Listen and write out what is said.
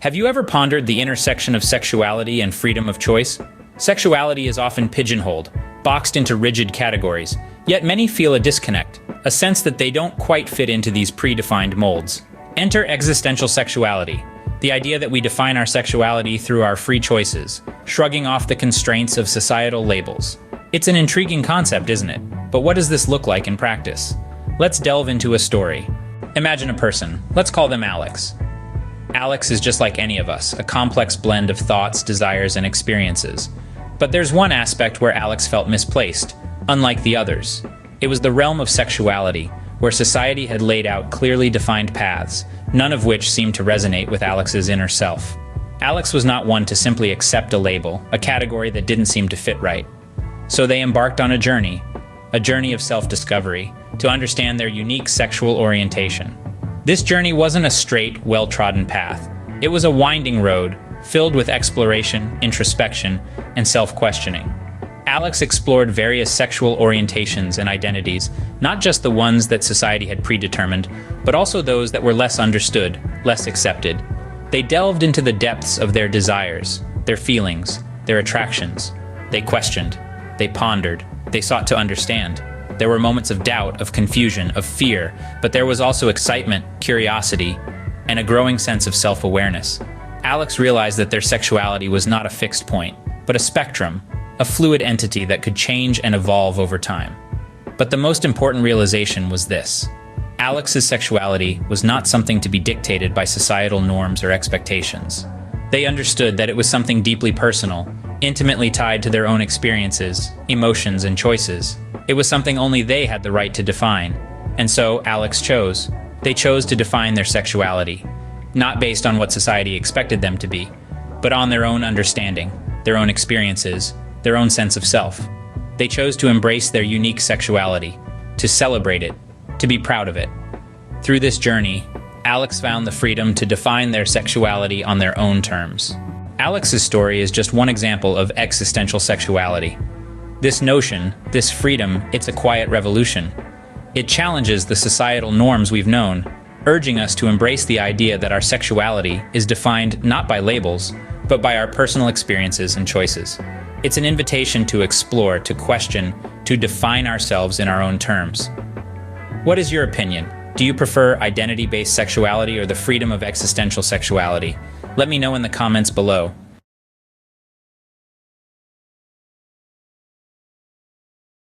Have you ever pondered the intersection of sexuality and freedom of choice? Sexuality is often pigeonholed, boxed into rigid categories, yet many feel a disconnect, a sense that they don't quite fit into these predefined molds. Enter existential sexuality, the idea that we define our sexuality through our free choices, shrugging off the constraints of societal labels. It's an intriguing concept, isn't it? But what does this look like in practice? Let's delve into a story. Imagine a person. Let's call them Alex. Alex is just like any of us, a complex blend of thoughts, desires, and experiences. But there's one aspect where Alex felt misplaced, unlike the others. It was the realm of sexuality, where society had laid out clearly defined paths, none of which seemed to resonate with Alex's inner self. Alex was not one to simply accept a label, a category that didn't seem to fit right. So they embarked on a journey of self-discovery, to understand their unique sexual orientation. This journey wasn't a straight, well-trodden path. It was a winding road, filled with exploration, introspection, and self-questioning. Alex explored various sexual orientations and identities, not just the ones that society had predetermined, but also those that were less understood, less accepted. They delved into the depths of their desires, their feelings, their attractions. They questioned, they pondered, they sought to understand. There were moments of doubt, of confusion, of fear, but there was also excitement, curiosity, and a growing sense of self-awareness. Alex realized that their sexuality was not a fixed point, but a spectrum, a fluid entity that could change and evolve over time. But the most important realization was this: Alex's sexuality was not something to be dictated by societal norms or expectations. They understood that it was something deeply personal, intimately tied to their own experiences, emotions, and choices. It was something only they had the right to define. And so Alex chose. They chose to define their sexuality, not based on what society expected them to be, but on their own understanding, their own experiences, their own sense of self. They chose to embrace their unique sexuality, to celebrate it, to be proud of it. Through this journey, Alex found the freedom to define their sexuality on their own terms. Alex's story is just one example of existential sexuality. This notion, this freedom, it's a quiet revolution. It challenges the societal norms we've known, urging us to embrace the idea that our sexuality is defined not by labels, but by our personal experiences and choices. It's an invitation to explore, to question, to define ourselves in our own terms. What is your opinion? Do you prefer identity-based sexuality or the freedom of existential sexuality? Let me know in the comments below.